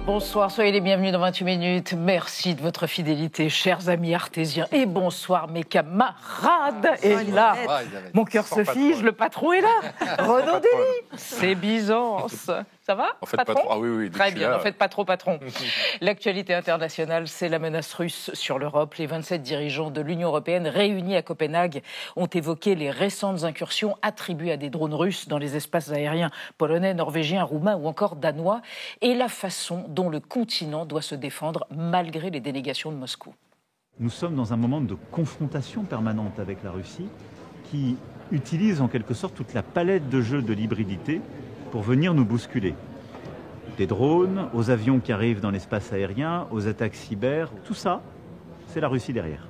Bonsoir, soyez les bienvenus dans 28 minutes. Merci de votre fidélité, chers amis artésiens. Et bonsoir mes camarades. Et là, mon cœur se fige, le patron est là. Renaud Dely, c'est Byzance. Ça va, en fait, patron? Ah oui, très bien, n'en faites pas trop, patron. L'actualité internationale, c'est la menace russe sur l'Europe. Les 27 dirigeants de l'Union européenne réunis à Copenhague ont évoqué les récentes incursions attribuées à des drones russes dans les espaces aériens polonais, norvégiens, roumains ou encore danois, et la façon dont le continent doit se défendre malgré les dénégations de Moscou. Nous sommes dans un moment de confrontation permanente avec la Russie qui utilise en quelque sorte toute la palette de jeux de l'hybridité pour venir nous bousculer. Des drones, aux avions qui arrivent dans l'espace aérien, aux attaques cyber, tout ça, c'est la Russie derrière.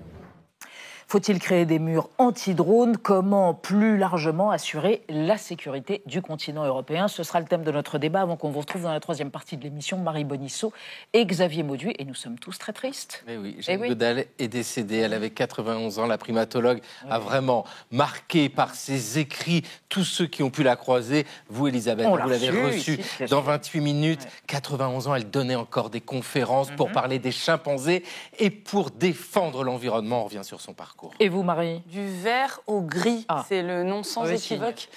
Faut-il créer des murs anti-drones? Comment, plus largement, assurer la sécurité du continent européen? Ce sera le thème de notre débat avant qu'on vous retrouve dans la troisième partie de l'émission. Marie Bonisseau et Xavier Mauduit. Et nous sommes tous très tristes. Mais oui, Jeanne Godal est décédée. Elle avait 91 ans. La primatologue a vraiment marqué par ses écrits tous ceux qui ont pu la croiser. Vous, Elisabeth, vous l'avez reçue dans 28 minutes. Ouais. 91 ans, elle donnait encore des conférences pour parler des chimpanzés et pour défendre l'environnement. On revient sur son parcours. Et vous, Marie? Du vert au gris, c'est le nom sans équivoque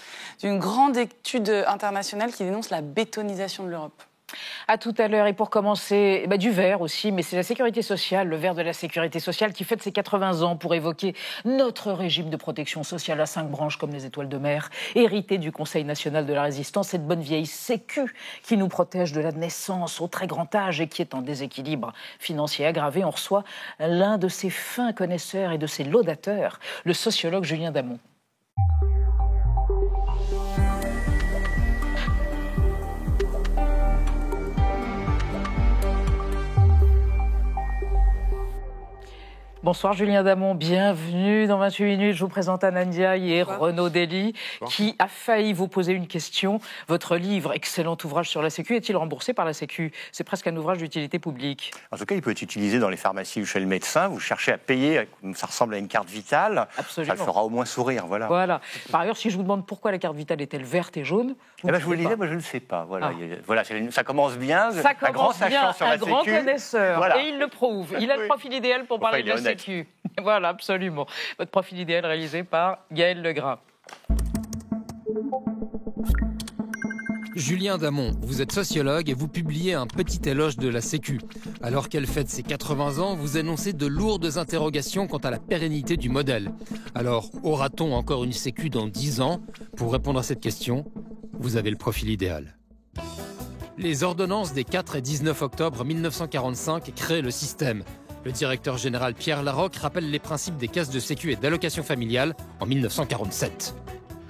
d'une grande étude internationale qui dénonce la bétonisation de l'Europe. À tout à l'heure. Et pour commencer, du vert aussi, mais c'est la sécurité sociale, le vert de la sécurité sociale qui fête ses 80 ans pour évoquer notre régime de protection sociale à 5 branches comme les étoiles de mer, hérité du Conseil national de la résistance, cette bonne vieille Sécu qui nous protège de la naissance au très grand âge et qui est en déséquilibre financier aggravé. On reçoit l'un de ses fins connaisseurs et de ses laudateurs, le sociologue Julien Damon. Bonsoir Julien Damon, bienvenue dans 28 minutes. Je vous présente Anna Ndiaye et Renaud Dely qui a failli vous poser une question. Votre livre, excellent ouvrage sur la Sécu, est-il remboursé par la Sécu? C'est presque un ouvrage d'utilité publique. En tout cas, il peut être utilisé dans les pharmacies ou chez le médecin. Vous cherchez à payer, ça ressemble à une carte vitale. Absolument. Ça le fera au moins sourire. Voilà. Par ailleurs, si je vous demande pourquoi la carte vitale est-elle verte et jaune, je vous le disais, moi je ne sais pas. Voilà, ça commence bien. Ça commence un grand sachant sur la Sécu. Un grand connaisseur. Voilà. Et il le prouve. Il a le profil idéal pour parler de la Sécu. Voilà, absolument. Votre profil idéal réalisé par Gaël Legras. Julien Damon, vous êtes sociologue et vous publiez un petit éloge de la Sécu. Alors qu'elle fête ses 80 ans, vous énoncez de lourdes interrogations quant à la pérennité du modèle. Alors, aura-t-on encore une Sécu dans 10 ans? Pour répondre à cette question, vous avez le profil idéal. Les ordonnances des 4 et 19 octobre 1945 créent le système. Le directeur général Pierre Larocque rappelle les principes des caisses de sécu et d'allocation familiale en 1947.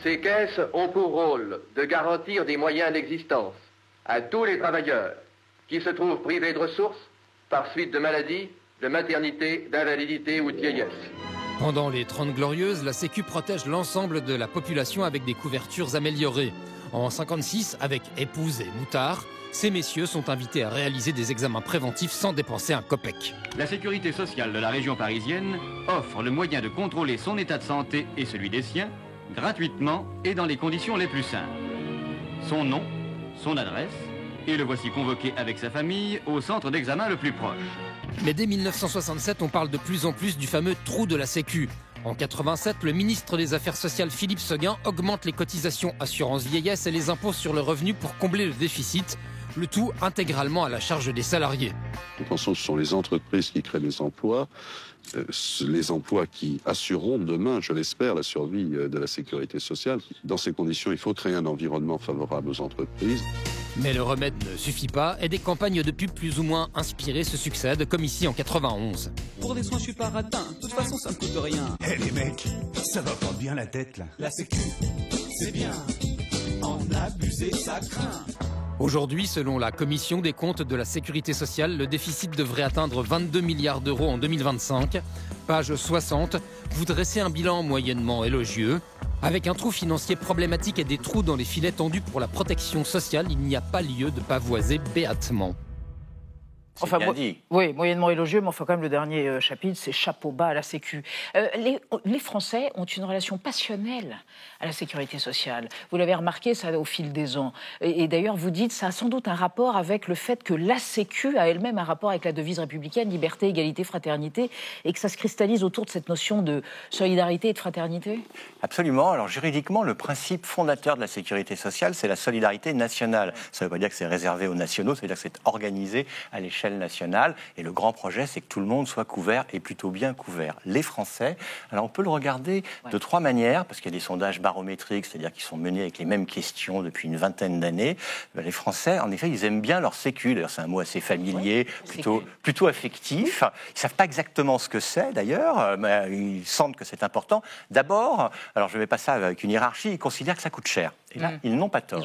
Ces caisses ont pour rôle de garantir des moyens d'existence à tous les travailleurs qui se trouvent privés de ressources par suite de maladies, de maternité, d'invalidité ou de vieillesse. Pendant les 30 Glorieuses, la Sécu protège l'ensemble de la population avec des couvertures améliorées. En 56, avec Épouse et Moutard, ces messieurs sont invités à réaliser des examens préventifs sans dépenser un copec. La sécurité sociale de la région parisienne offre le moyen de contrôler son état de santé et celui des siens gratuitement et dans les conditions les plus simples. Son nom, son adresse, et le voici convoqué avec sa famille au centre d'examen le plus proche. Mais dès 1967, on parle de plus en plus du fameux trou de la Sécu. En 87, le ministre des Affaires sociales Philippe Séguin augmente les cotisations assurance vieillesse et les impôts sur le revenu pour combler le déficit. Le tout intégralement à la charge des salariés. Nous pensons que ce sont les entreprises qui créent des emplois, les emplois qui assureront demain, je l'espère, la survie de la sécurité sociale. Dans ces conditions, il faut créer un environnement favorable aux entreprises. Mais le remède ne suffit pas et des campagnes de pub plus ou moins inspirées se succèdent, comme ici en 91. Pour des soins, je suis pas ratin. De toute façon, ça me coûte rien. Hé les mecs, ça va pas bien la tête là. La sécu, c'est bien. En abuser, ça craint. Aujourd'hui, selon la Commission des comptes de la Sécurité sociale, le déficit devrait atteindre 22 milliards d'euros en 2025. Page 60, vous dressez un bilan moyennement élogieux. Avec un trou financier problématique et des trous dans les filets tendus pour la protection sociale, il n'y a pas lieu de pavoiser béatement. C'est bien dit. Oui, moyennement élogieux, mais enfin quand même le dernier chapitre, c'est chapeau bas à la Sécu. Les Français ont une relation passionnelle à la sécurité sociale. Vous l'avez remarqué, ça au fil des ans. Et d'ailleurs, vous dites, ça a sans doute un rapport avec le fait que la Sécu a elle-même un rapport avec la devise républicaine, liberté, égalité, fraternité, et que ça se cristallise autour de cette notion de solidarité et de fraternité. Absolument. Alors juridiquement, le principe fondateur de la sécurité sociale, c'est la solidarité nationale. Ça ne veut pas dire que c'est réservé aux nationaux, ça veut dire que c'est organisé à l'échelle nationale. Et le grand projet, c'est que tout le monde soit couvert et plutôt bien couvert. Les Français, alors on peut le regarder de trois manières, parce qu'il y a des sondages barométriques, c'est-à-dire qu'ils sont menés avec les mêmes questions depuis une vingtaine d'années. Les Français, en effet, ils aiment bien leur sécu. D'ailleurs, c'est un mot assez familier, plutôt affectif. Ils ne savent pas exactement ce que c'est, d'ailleurs, mais ils sentent que c'est important. D'abord, alors je ne mets pas ça avec une hiérarchie, ils considèrent que ça coûte cher. Et là, ils n'ont pas tort.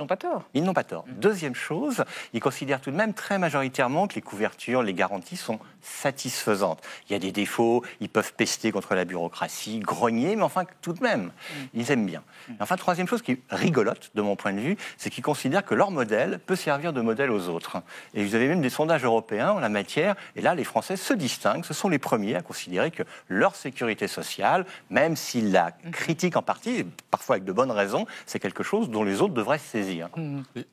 Ils n'ont pas tort. Deuxième chose, ils considèrent tout de même très majoritairement que les couvertures, les garanties sont satisfaisantes. Il y a des défauts, ils peuvent pester contre la bureaucratie, grogner, mais enfin, tout de même, ils aiment bien. Enfin, troisième chose qui est rigolote, de mon point de vue, c'est qu'ils considèrent que leur modèle peut servir de modèle aux autres. Et vous avez même des sondages européens en la matière, et là, les Français se distinguent, ce sont les premiers à considérer que leur sécurité sociale, même s'ils la critiquent en partie, et parfois avec de bonnes raisons, c'est quelque chose dont les autres devraient se saisir.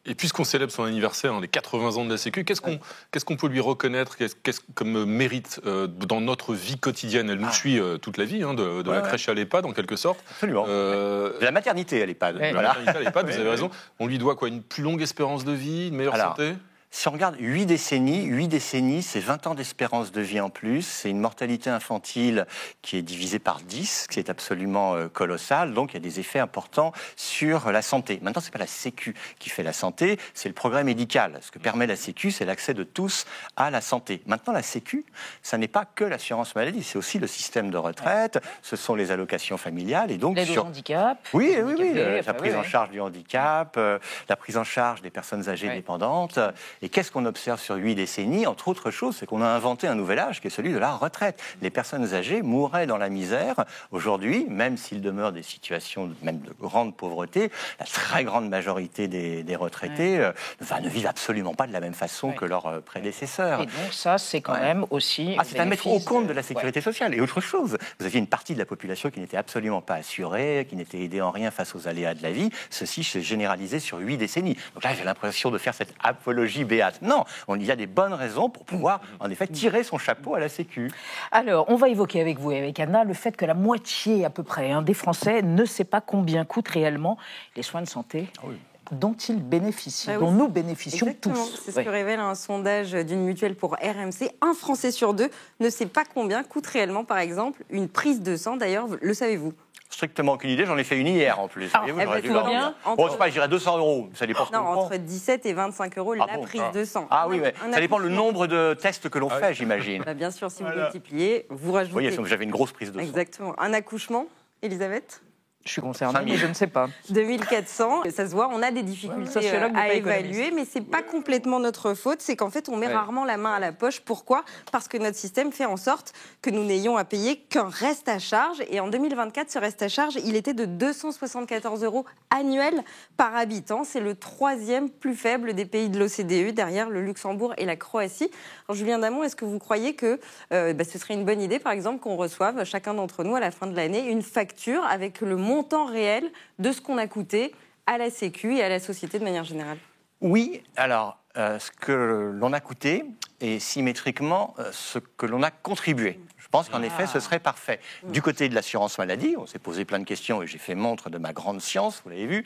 Et puisqu'on célèbre son anniversaire, les 80 ans de la Sécu, qu'est-ce qu'on peut lui reconnaître comme mérite dans notre vie quotidienne? Elle nous suit toute la vie, de la crèche à l'EHPAD, en quelque sorte. Absolument. De la maternité à l'EHPAD. La maternité à l'EHPAD, vous avez raison. On lui doit quoi? Une plus longue espérance de vie, une meilleure santé? Si on regarde 8 décennies, c'est 20 ans d'espérance de vie en plus, c'est une mortalité infantile qui est divisée par 10, qui est absolument colossale, donc il y a des effets importants sur la santé. Maintenant, ce n'est pas la Sécu qui fait la santé, c'est le progrès médical. Ce que permet la Sécu, c'est l'accès de tous à la santé. Maintenant, la Sécu, ça n'est pas que l'assurance maladie, c'est aussi le système de retraite, ce sont les allocations familiales, et donc l'aide au handicap. Oui, la prise en charge du handicap, la prise en charge des personnes âgées dépendantes. Et qu'est-ce qu'on observe sur 8 décennies? Entre autres choses, c'est qu'on a inventé un nouvel âge qui est celui de la retraite. Les personnes âgées mourraient dans la misère. Aujourd'hui, même s'il demeure des situations même de grande pauvreté, la très grande majorité des retraités ne vivent absolument pas de la même façon que leurs prédécesseurs. Et donc ça, c'est quand même aussi... c'est à mettre au compte de la sécurité sociale. Et autre chose, vous aviez une partie de la population qui n'était absolument pas assurée, qui n'était aidée en rien face aux aléas de la vie. Ceci s'est généralisé sur 8 décennies. Donc là, j'ai l'impression de faire cette apologie béate. Non, il y a des bonnes raisons pour pouvoir, en effet, tirer son chapeau à la Sécu. Alors, on va évoquer avec vous et avec Anna le fait que la moitié, à peu près, des Français ne sait pas combien coûtent réellement les soins de santé. Dont ils bénéficient, dont nous bénéficions tous. C'est ce que révèle un sondage d'une mutuelle pour RMC. Un Français sur deux ne sait pas combien coûte réellement, par exemple, une prise de sang. D'ailleurs, le savez-vous? Strictement aucune idée, j'en ai fait une hier en plus. Tout va bien. Je sais pas, je dirais 200 €, ça dépend. Non, entre 17 et 25 € la prise de sang. Ah oui, ça dépend le nombre de tests que l'on fait, j'imagine. Bien sûr, si vous multipliez, vous rajoutez. Oui, j'avais une grosse prise de sang. Exactement. Un accouchement, Elisabeth? Je suis concernée, mais je ne sais pas. 2400, ça se voit, on a des difficultés à évaluer, mais c'est pas complètement notre faute, c'est qu'en fait, on met rarement la main à la poche. Pourquoi? Parce que notre système fait en sorte que nous n'ayons à payer qu'un reste à charge. Et en 2024, ce reste à charge, il était de 274 € annuels par habitant. C'est le 3e plus faible des pays de l'OCDE, derrière le Luxembourg et la Croatie. Alors, Julien Damon, est-ce que vous croyez que ce serait une bonne idée, par exemple, qu'on reçoive, chacun d'entre nous, à la fin de l'année, une facture avec le montant réel de ce qu'on a coûté à la Sécu et à la société de manière générale? Oui, alors ce que l'on a coûté et symétriquement ce que l'on a contribué. Je pense qu'en effet, ce serait parfait. Du côté de l'assurance maladie, on s'est posé plein de questions et j'ai fait montre de ma grande science, vous l'avez vu.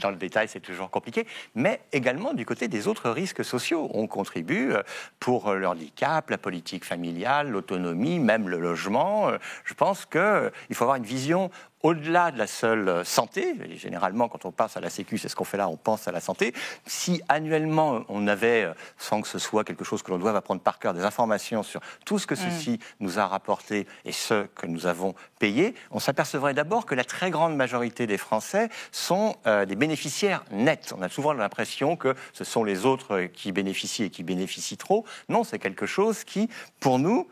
Dans le détail, c'est toujours compliqué. Mais également du côté des autres risques sociaux. On contribue pour le handicap, la politique familiale, l'autonomie, même le logement. Je pense qu'il faut avoir une vision au-delà de la seule santé. Et généralement, quand on pense à la Sécu, c'est ce qu'on fait là, on pense à la santé. Si annuellement, on avait, sans que ce soit quelque chose que l'on doive apprendre par cœur, des informations sur tout ce que ceci nous a rapporté et ce que nous avons payé, on s'apercevrait d'abord que la très grande majorité des Français sont des bénéficiaires nets. On a souvent l'impression que ce sont les autres qui bénéficient et qui bénéficient trop. Non, c'est quelque chose qui, pour nous,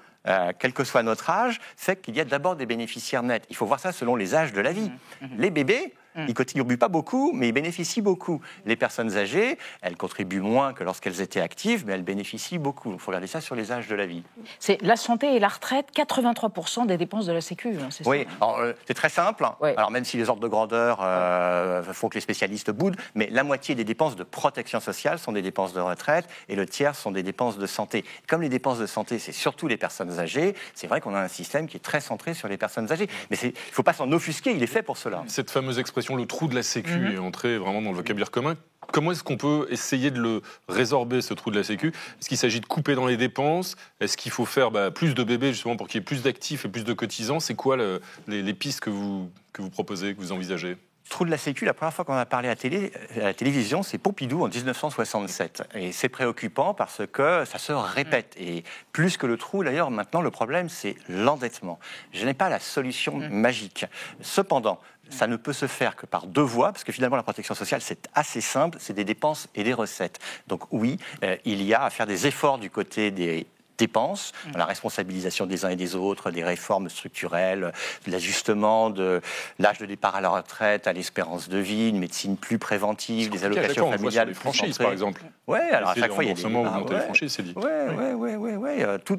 quel que soit notre âge, fait qu'il y a d'abord des bénéficiaires nets. Il faut voir ça selon les âges de la vie. Les bébés, Ils ne contribuent pas beaucoup, mais ils bénéficient beaucoup. Les personnes âgées, elles contribuent moins que lorsqu'elles étaient actives, mais elles bénéficient beaucoup. Il faut regarder ça sur les âges de la vie. C'est la santé et la retraite, 83% des dépenses de la Sécu. C'est oui, ça, c'est très simple. Oui. Alors même si les ordres de grandeur font que les spécialistes boudent, mais la moitié des dépenses de protection sociale sont des dépenses de retraite et le tiers sont des dépenses de santé. Comme les dépenses de santé, c'est surtout les personnes âgées, c'est vrai qu'on a un système qui est très centré sur les personnes âgées. Mais il ne faut pas s'en offusquer, il est fait pour cela. Cette fameuse expression, le trou de la Sécu, est entrée vraiment dans le vocabulaire commun. Comment est-ce qu'on peut essayer de le résorber, ce trou de la Sécu ? Est-ce qu'il s'agit de couper dans les dépenses ? Est-ce qu'il faut faire plus de bébés, justement, pour qu'il y ait plus d'actifs et plus de cotisants ? C'est quoi les pistes que vous proposez, que vous envisagez ? Trou de la Sécu, la première fois qu'on a parlé à la télévision, c'est Pompidou en 1967. Et c'est préoccupant parce que ça se répète. Et plus que le trou, d'ailleurs, maintenant, le problème, c'est l'endettement. Je n'ai pas la solution magique. Cependant, ça ne peut se faire que par deux voies, parce que finalement, la protection sociale, c'est assez simple, c'est des dépenses et des recettes. Donc oui, il y a à faire des efforts du côté des dépenses, la responsabilisation des uns et des autres, des réformes structurelles, l'ajustement de l'âge de départ à la retraite, à l'espérance de vie, une médecine plus préventive, des allocations familiales. Les franchises, par exemple. Oui, alors à chaque fois, il y a des les franchises, c'est dit.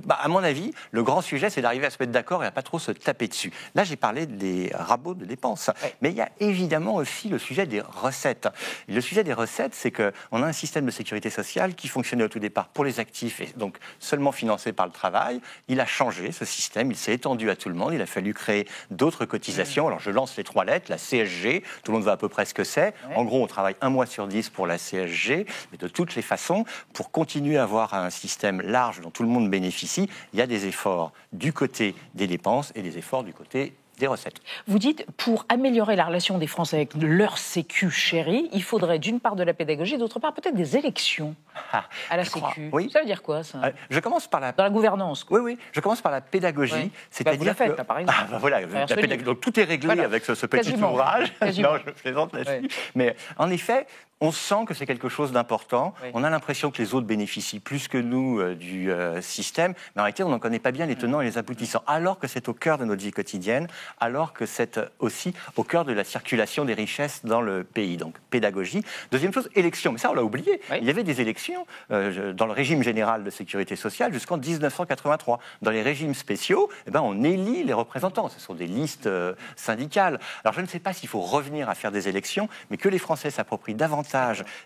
À mon avis, le grand sujet, c'est d'arriver à se mettre d'accord et à pas trop se taper dessus. Là, j'ai parlé des rabots de dépenses, mais il y a évidemment aussi le sujet des recettes. Le sujet des recettes, c'est qu'on a un système de sécurité sociale qui fonctionnait au tout départ pour les actifs et donc seulement financé par le travail. Il a changé, ce système, il s'est étendu à tout le monde, il a fallu créer d'autres cotisations. Alors je lance les 3 lettres, la CSG, tout le monde voit à peu près ce que c'est. En gros, on travaille 1 mois sur 10 pour la CSG, mais de toutes les façons, pour continuer à avoir un système large dont tout le monde bénéficie, il y a des efforts du côté des dépenses et des efforts du côté des recettes. Vous dites, pour améliorer la relation des Français avec leur Sécu chérie, il faudrait d'une part de la pédagogie, d'autre part peut-être des élections à la Sécu. Oui. Ça veut dire quoi, ça ? Je commence par dans la gouvernance. Quoi. Oui, je commence par la pédagogie. Oui. C'est-à-dire vous la faites, là, par exemple. Donc tout est réglé avec ce petit ouvrage. Non, je plaisante là-dessus. Oui. Mais en effet, on sent que c'est quelque chose d'important. Oui. On a l'impression que les autres bénéficient plus que nous du système. Mais en réalité, on n'en connaît pas bien les tenants et les aboutissants. Alors que c'est au cœur de notre vie quotidienne, alors que c'est aussi au cœur de la circulation des richesses dans le pays. Donc, pédagogie. Deuxième chose, élection. Mais ça, on l'a oublié. Oui. Il y avait des élections dans le régime général de sécurité sociale jusqu'en 1983. Dans les régimes spéciaux, on élit les représentants. Ce sont des listes syndicales. Alors, je ne sais pas s'il faut revenir à faire des élections, mais que les Français s'approprient davantage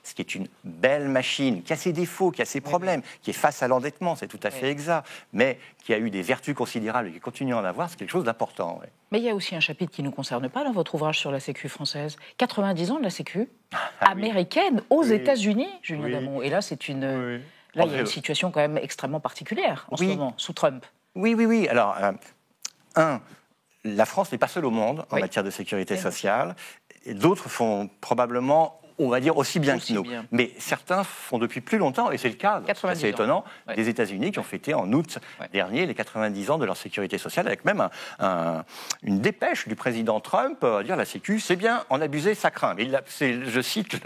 ce qui est une belle machine, qui a ses défauts, qui a ses problèmes, qui est face à l'endettement, c'est tout à fait exact, mais qui a eu des vertus considérables et qui continue à en avoir, c'est quelque chose d'important. Ouais. Mais il y a aussi un chapitre qui ne nous concerne pas dans votre ouvrage sur la Sécu française. 90 ans de la Sécu américaine aux États-Unis, Julien Damon. Et là, c'est une... Là, il y a une situation quand même extrêmement particulière en ce moment, sous Trump. Oui. Alors, la France n'est pas seule au monde en matière de sécurité sociale. Et d'autres font probablement, on va dire, aussi bien que nous. Mais certains font depuis plus longtemps, et c'est le cas, c'est étonnant, des États-Unis qui ont fêté en août dernier les 90 ans de leur sécurité sociale, avec même une dépêche du président Trump à dire la Sécu, c'est bien, en abuser, ça craint. Mais je cite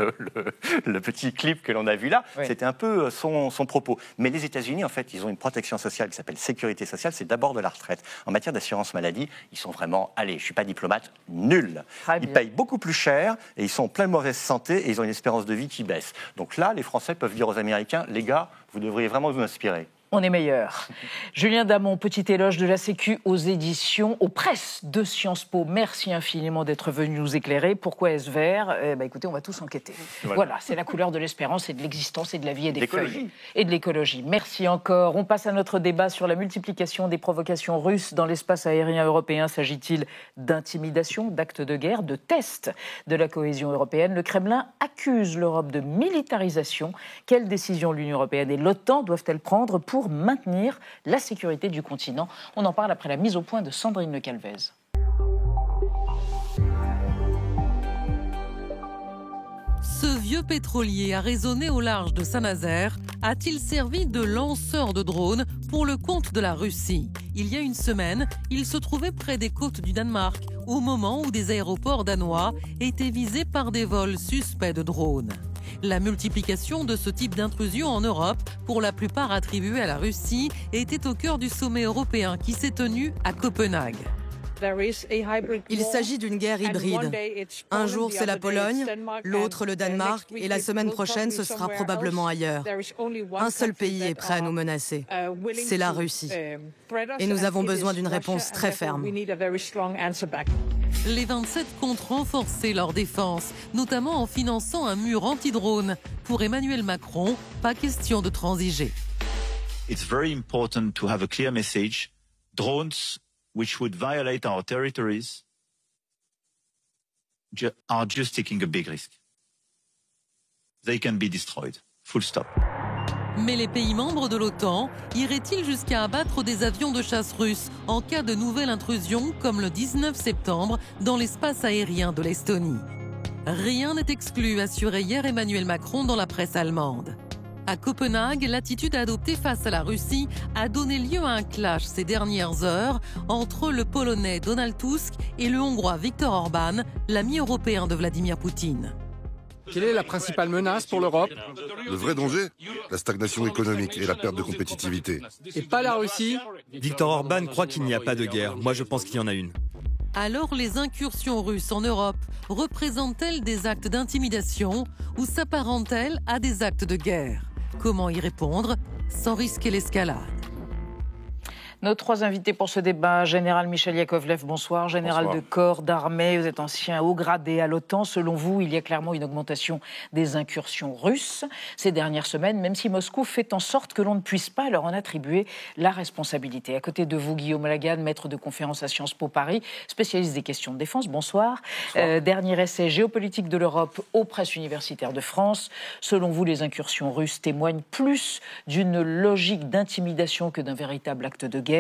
le petit clip que l'on a vu là, c'était un peu son propos. Mais les États-Unis, en fait, ils ont une protection sociale qui s'appelle sécurité sociale, c'est d'abord de la retraite. En matière d'assurance maladie, ils sont vraiment, allez, je ne suis pas diplomate, nuls. Ils payent beaucoup plus cher et ils sont en pleine mauvaise santé et ils ont une espérance de vie qui baisse. Donc là, les Français peuvent dire aux Américains, les gars, vous devriez vraiment vous inspirer. On est meilleur. Julien Damon, petit éloge de la Sécu aux éditions, aux presses de Sciences Po. Merci infiniment d'être venu nous éclairer. Pourquoi est-ce vert ? Écoutez, on va tous enquêter. Voilà, c'est la couleur de l'espérance et de l'existence et de la vie et des feuilles. Et de l'écologie. Merci encore. On passe à notre débat sur la multiplication des provocations russes dans l'espace aérien européen. S'agit-il d'intimidation, d'actes de guerre, de tests de la cohésion européenne ? Le Kremlin accuse l'Europe de militarisation. Quelles décisions l'Union européenne et l'OTAN doivent-elles prendre pour maintenir la sécurité du continent? On en parle après la mise au point de Sandrine Le Calvez. Ce vieux pétrolier arraisonné au large de Saint-Nazaire a-t-il servi de lanceur de drones pour le compte de la Russie ? Il y a une semaine, il se trouvait près des côtes du Danemark, au moment où des aéroports danois étaient visés par des vols suspects de drones. La multiplication de ce type d'intrusion en Europe, pour la plupart attribuée à la Russie, était au cœur du sommet européen qui s'est tenu à Copenhague. Il s'agit d'une guerre hybride. Un jour, c'est la Pologne, l'autre, le Danemark, et la semaine prochaine, ce sera probablement ailleurs. Un seul pays est prêt à nous menacer. C'est la Russie. Et nous avons besoin d'une réponse très ferme. Les 27 comptent renforcer leur défense, notamment en finançant un mur anti-drone. Pour Emmanuel Macron, pas question de transiger. It's very important to have a clear message. Drones which would violate our territories are just taking a big risk. They can be destroyed. Full stop. Mais les pays membres de l'OTAN iraient-ils jusqu'à abattre des avions de chasse russes en cas de nouvelle intrusion, comme le 19 septembre, dans l'espace aérien de l'Estonie? Rien n'est exclu, assurait hier Emmanuel Macron dans la presse allemande. À Copenhague, l'attitude adoptée face à la Russie a donné lieu à un clash ces dernières heures entre le Polonais Donald Tusk et le Hongrois Viktor Orban, l'ami européen de Vladimir Poutine. Quelle est la principale menace pour l'Europe? Le vrai danger, la stagnation économique et la perte de compétitivité. Et pas la Russie? Viktor Orban croit qu'il n'y a pas de guerre. Moi, je pense qu'il y en a une. Alors les incursions russes en Europe représentent-elles des actes d'intimidation ou s'apparentent-elles à des actes de guerre? Comment y répondre sans risquer l'escalade? Nos trois invités pour ce débat, Général Michel Yakovlev, bonsoir. Général de corps d'armée, vous êtes ancien haut gradé à l'OTAN. Selon vous, il y a clairement une augmentation des incursions russes ces dernières semaines, même si Moscou fait en sorte que l'on ne puisse pas leur en attribuer la responsabilité. À côté de vous, Guillaume Lagan, maître de conférence à Sciences Po Paris, spécialiste des questions de défense. Bonsoir. Dernier essai géopolitique de l'Europe aux presses universitaires de France. Selon vous, les incursions russes témoignent plus d'une logique d'intimidation que d'un véritable acte de guerre.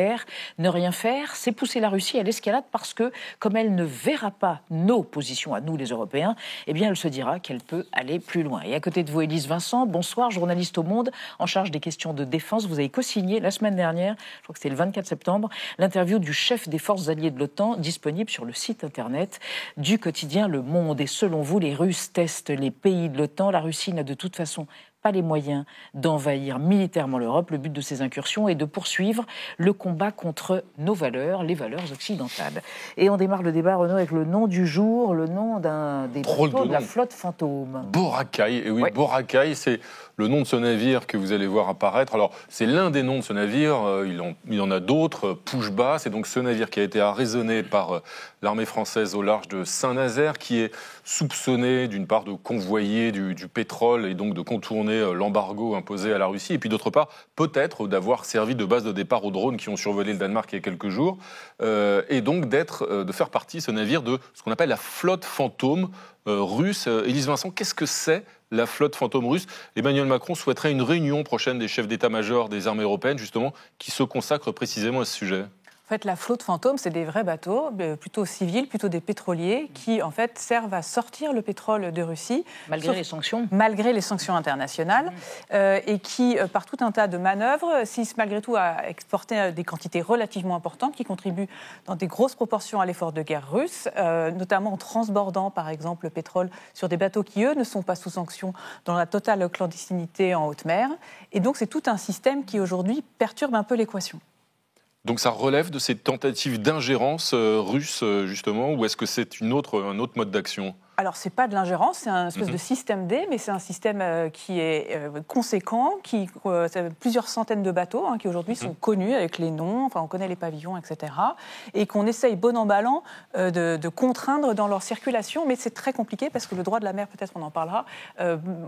Ne rien faire, c'est pousser la Russie à l'escalade parce que, comme elle ne verra pas nos positions à nous, les Européens, eh bien, elle se dira qu'elle peut aller plus loin. Et à côté de vous, Élise Vincent, bonsoir, journaliste au Monde, en charge des questions de défense. Vous avez co-signé la semaine dernière, je crois que c'était le 24 septembre, l'interview du chef des forces alliées de l'OTAN, disponible sur le site internet du quotidien Le Monde. Et selon vous, les Russes testent les pays de l'OTAN. La Russie n'a de toute façon pas les moyens d'envahir militairement l'Europe. Le but de ces incursions est de poursuivre le combat contre nos valeurs, les valeurs occidentales. Et on démarre le débat, Renaud, avec le nom du jour, le nom d'un des bateaux de la flotte fantôme. Boracay, et oui, ouais. Boracay, c'est le nom de ce navire que vous allez voir apparaître. Alors, c'est l'un des noms de ce navire, il y en a d'autres, Pouchba, c'est donc ce navire qui a été arraisonné par l'armée française au large de Saint-Nazaire, qui est soupçonné d'une part de convoyer du pétrole et donc de contourner l'embargo imposé à la Russie, et puis d'autre part, peut-être d'avoir servi de base de départ aux drones qui ont survolé le Danemark il y a quelques jours, et donc de faire partie, ce navire, de ce qu'on appelle la flotte fantôme russe. Élise Vincent, qu'est-ce que c'est la flotte fantôme russe? Emmanuel Macron souhaiterait une réunion prochaine des chefs d'état-major des armées européennes, justement, qui se consacre précisément à ce sujet. En fait, la flotte fantôme, c'est des vrais bateaux, plutôt civils, plutôt des pétroliers, qui en fait servent à sortir le pétrole de Russie. Malgré les sanctions. Malgré les sanctions internationales, et qui, par tout un tas de manœuvres, s'ils malgré tout à exporter des quantités relativement importantes, qui contribuent dans des grosses proportions à l'effort de guerre russe, notamment en transbordant, par exemple, le pétrole sur des bateaux qui, eux, ne sont pas sous sanctions, dans la totale clandestinité en haute mer. Et donc, c'est tout un système qui, aujourd'hui, perturbe un peu l'équation. Donc ça relève de ces tentatives d'ingérence russe, justement, ou est-ce que c'est un autre mode d'action ? Alors, ce n'est pas de l'ingérence, c'est un espèce de système D, mais c'est un système qui est conséquent, qui plusieurs centaines de bateaux qui aujourd'hui sont connus avec les noms, enfin on connaît les pavillons, etc. Et qu'on essaye bon an mal an de contraindre dans leur circulation, mais c'est très compliqué parce que le droit de la mer, peut-être on en parlera,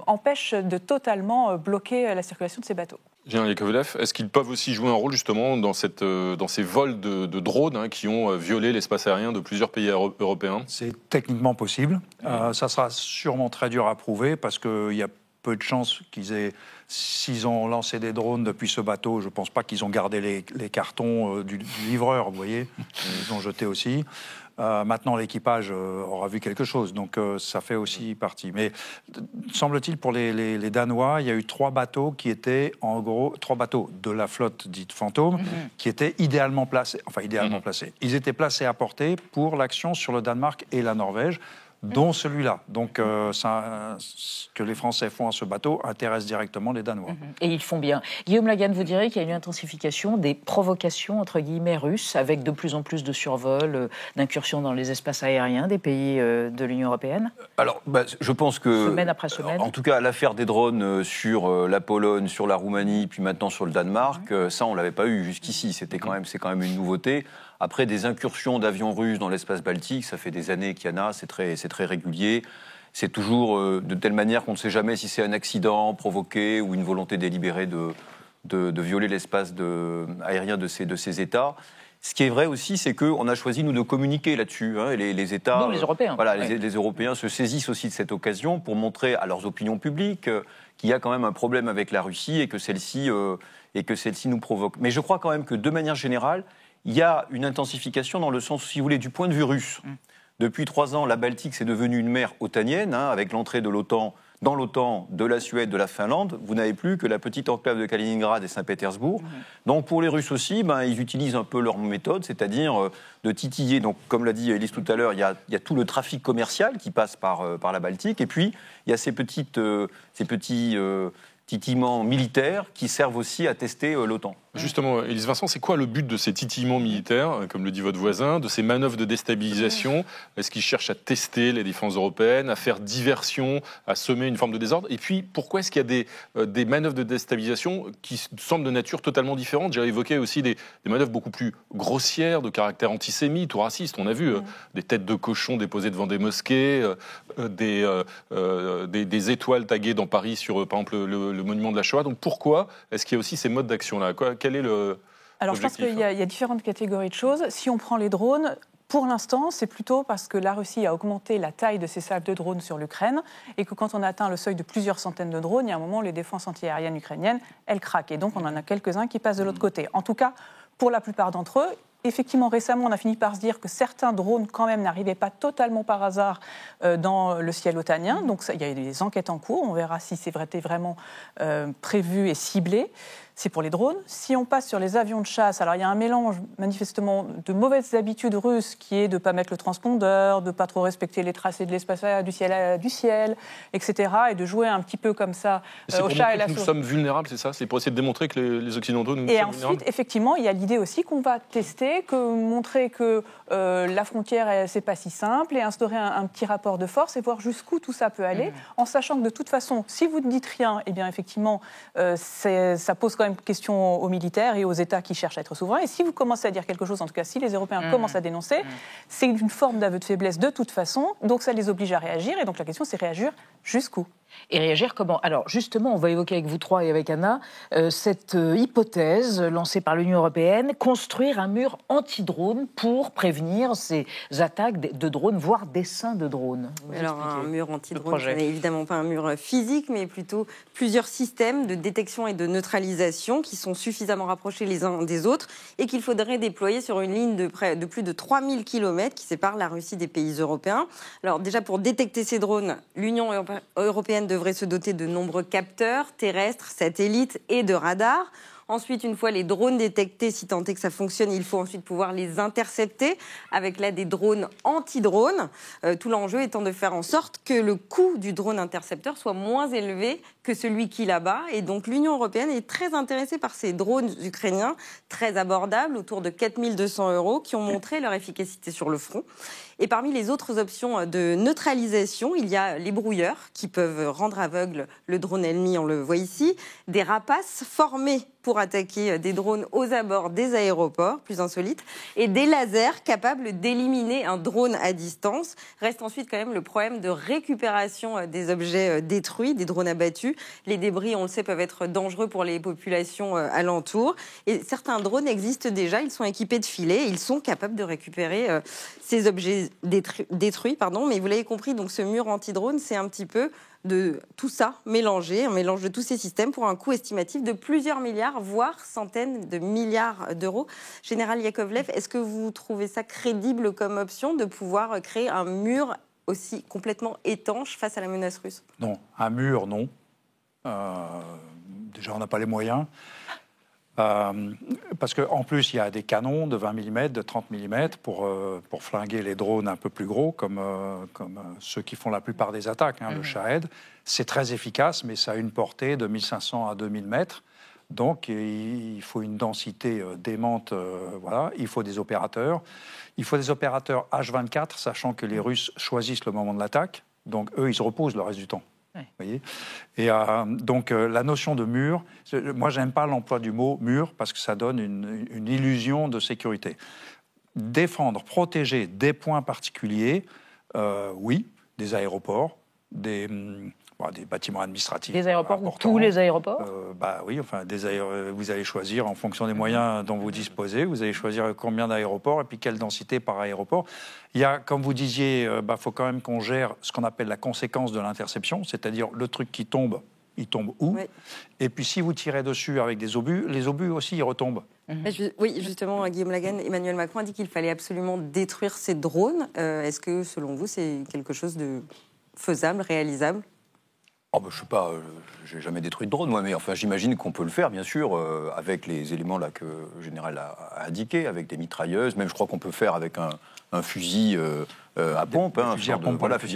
empêche de totalement bloquer la circulation de ces bateaux. Général Yakovlev, est-ce qu'ils peuvent aussi jouer un rôle justement dans ces vols de drones qui ont violé l'espace aérien de plusieurs pays européens ? C'est techniquement possible. Ça sera sûrement très dur à prouver parce qu'il y a peu de chances qu'ils aient... S'ils ont lancé des drones depuis ce bateau, je ne pense pas qu'ils ont gardé les cartons du livreur, vous voyez. Ils ont jeté aussi. Maintenant, l'équipage aura vu quelque chose, donc ça fait aussi partie. Mais semble-t-il, pour les Danois, il y a eu 3 bateaux qui étaient, en gros, 3 bateaux de la flotte dite fantôme, qui étaient idéalement placés. Enfin, idéalement placés. Ils étaient placés à portée pour l'action sur le Danemark et la Norvège. dont celui-là. Donc, ce que les Français font à ce bateau intéresse directement les Danois. Et ils font bien. Guillaume Lagan, vous direz qu'il y a une intensification des provocations, entre guillemets, russes, avec de plus en plus de survols, d'incursions dans les espaces aériens des pays de l'Union européenne? Alors, je pense que... Semaine après semaine. En tout cas, l'affaire des drones sur la Pologne, sur la Roumanie, puis maintenant sur le Danemark, ça, on ne l'avait pas eu jusqu'ici. C'est quand même une nouveauté. Après, des incursions d'avions russes dans l'espace baltique, ça fait des années qu'il y en a, c'est très régulier. C'est toujours de telle manière qu'on ne sait jamais si c'est un accident provoqué ou une volonté délibérée de violer l'espace aérien de ces États. Ce qui est vrai aussi, c'est qu'on a choisi, nous, de communiquer là-dessus. Hein, les États... Non, les Européens. Voilà, les Européens se saisissent aussi de cette occasion pour montrer à leurs opinions publiques qu'il y a quand même un problème avec la Russie et que celle-ci nous provoque. Mais je crois quand même que, de manière générale, il y a une intensification dans le sens, si vous voulez, du point de vue russe. Depuis 3 ans, la Baltique, c'est devenu une mer otanienne, avec l'entrée de l'OTAN, dans l'OTAN, de la Suède, de la Finlande. Vous n'avez plus que la petite enclave de Kaliningrad et Saint-Pétersbourg. Donc pour les Russes aussi, ils utilisent un peu leur méthode, c'est-à-dire de titiller. Donc comme l'a dit Élise tout à l'heure, il y a tout le trafic commercial qui passe par la Baltique. Et puis, il y a ces petits titillements militaires qui servent aussi à tester l'OTAN. Justement, Élise Vincent, c'est quoi le but de ces titillements militaires, comme le dit votre voisin, de ces manœuvres de déstabilisation? Est-ce qu'ils cherchent à tester les défenses européennes, à faire diversion, à semer une forme de désordre? Et puis, pourquoi est-ce qu'il y a des manœuvres de déstabilisation qui semblent de nature totalement différente? J'ai évoqué aussi des manœuvres beaucoup plus grossières, de caractère antisémite ou raciste. On a vu des têtes de cochons déposées devant des mosquées, des étoiles taguées dans Paris sur, par exemple, le monument de la Shoah. Donc pourquoi est-ce qu'il y a aussi ces modes d'action-là? Quel est le... Alors je pense qu'il y a différentes catégories de choses. Si on prend les drones, pour l'instant, c'est plutôt parce que la Russie a augmenté la taille de ses salves de drones sur l'Ukraine et que quand on atteint le seuil de plusieurs centaines de drones, il y a un moment où les défenses antiaériennes ukrainiennes, elles craquent. Et donc on en a quelques-uns qui passent de l'autre côté. En tout cas, pour la plupart d'entre eux, effectivement, récemment, on a fini par se dire que certains drones, quand même, n'arrivaient pas totalement par hasard dans le ciel otanien. Donc, il y a des enquêtes en cours. On verra si c'est vraiment prévu et ciblé. C'est pour les drones. Si on passe sur les avions de chasse, alors il y a un mélange, manifestement, de mauvaises habitudes russes qui est de ne pas mettre le transpondeur, de ne pas trop respecter les tracés de l'espace du ciel, etc. Et de jouer un petit peu comme ça au chat et la souris. Nous sommes vulnérables, c'est ça? C'est pour essayer de démontrer que les Occidentaux nous sommes vulnérables? Et ensuite, effectivement, il y a l'idée aussi qu'on va tester, montrer que la frontière, c'est pas si simple, et instaurer un petit rapport de force et voir jusqu'où tout ça peut aller, en sachant que de toute façon, si vous ne dites rien, eh bien effectivement, ça pose quand même question aux militaires et aux États qui cherchent à être souverains. Et si vous commencez à dire quelque chose, en tout cas si les Européens commencent à dénoncer, c'est une forme d'aveu de faiblesse de toute façon, donc ça les oblige à réagir. Et donc la question, c'est réagir jusqu'où? Et réagir comment? Alors justement, on va évoquer avec vous trois et avec Anna cette hypothèse lancée par l'Union européenne, construire un mur anti-drone pour prévenir ces attaques de drones, voire d'essaims de drones. Alors un mur anti-drone, ce n'est évidemment pas un mur physique, mais plutôt plusieurs systèmes de détection et de neutralisation qui sont suffisamment rapprochés les uns des autres et qu'il faudrait déployer sur une ligne de plus de 3000 km qui sépare la Russie des pays européens. Alors déjà, pour détecter ces drones, l'Union européenne devrait se doter de nombreux capteurs terrestres, satellites et de radars. Ensuite, une fois les drones détectés, si tant est que ça fonctionne, il faut ensuite pouvoir les intercepter avec l'aide des drones anti-drones. Tout l'enjeu étant de faire en sorte que le coût du drone intercepteur soit moins élevé que celui qui l'abat. Et donc l'Union européenne est très intéressée par ces drones ukrainiens, très abordables, autour de 4 200 €, qui ont montré leur efficacité sur le front. Et parmi les autres options de neutralisation, il y a les brouilleurs qui peuvent rendre aveugle le drone ennemi, on le voit ici, des rapaces formés pour attaquer des drones aux abords des aéroports, plus insolites, et des lasers capables d'éliminer un drone à distance. Reste ensuite quand même le problème de récupération des objets détruits, des drones abattus. Les débris, on le sait, peuvent être dangereux pour les populations alentours. Et certains drones existent déjà, ils sont équipés de filets, ils sont capables de récupérer ces objets détruits. Mais vous l'avez compris, donc ce mur anti-drone, c'est un petit peu de tout ça mélangé, un mélange de tous ces systèmes pour un coût estimatif de plusieurs milliards, voire centaines de milliards d'euros. Général Yakovlev, est-ce que vous trouvez ça crédible comme option de pouvoir créer un mur aussi complètement étanche face à la menace russe? Non, un mur, non. Déjà, on n'a pas les moyens. Parce qu'en plus, il y a des canons de 20 mm, de 30 mm pour flinguer les drones un peu plus gros, comme ceux qui font la plupart des attaques, le Shahed. C'est très efficace, mais ça a une portée de 1500 à 2000 mètres. Donc, il faut une densité démente. Voilà. Il faut des opérateurs. Il faut des opérateurs H24, sachant que les Russes choisissent le moment de l'attaque. Donc, eux, ils se reposent le reste du temps. Vous voyez. Et donc, la notion de mur, moi, j'aime pas l'emploi du mot mur parce que ça donne une illusion de sécurité. Défendre, protéger des points particuliers, oui, des aéroports, des bâtiments administratifs. Des aéroports ou tous les aéroports oui, enfin, vous allez choisir en fonction des moyens dont vous disposez, vous allez choisir combien d'aéroports et puis quelle densité par aéroport. Il y a, comme vous disiez, faut quand même qu'on gère ce qu'on appelle la conséquence de l'interception, c'est-à-dire le truc qui tombe, il tombe où ? Oui. Et puis si vous tirez dessus avec des obus, les obus aussi, ils retombent. Oui, justement, Guillaume Lagan, Emmanuel Macron a dit qu'il fallait absolument détruire ces drones. Est-ce que, selon vous, c'est quelque chose de faisable, réalisable ? Je ne sais pas, j'ai jamais détruit de drone, moi, mais enfin, j'imagine qu'on peut le faire, bien sûr, avec les éléments là que le général a indiqués, avec des mitrailleuses. Même, je crois qu'on peut faire avec un fusil à pompe. Fusil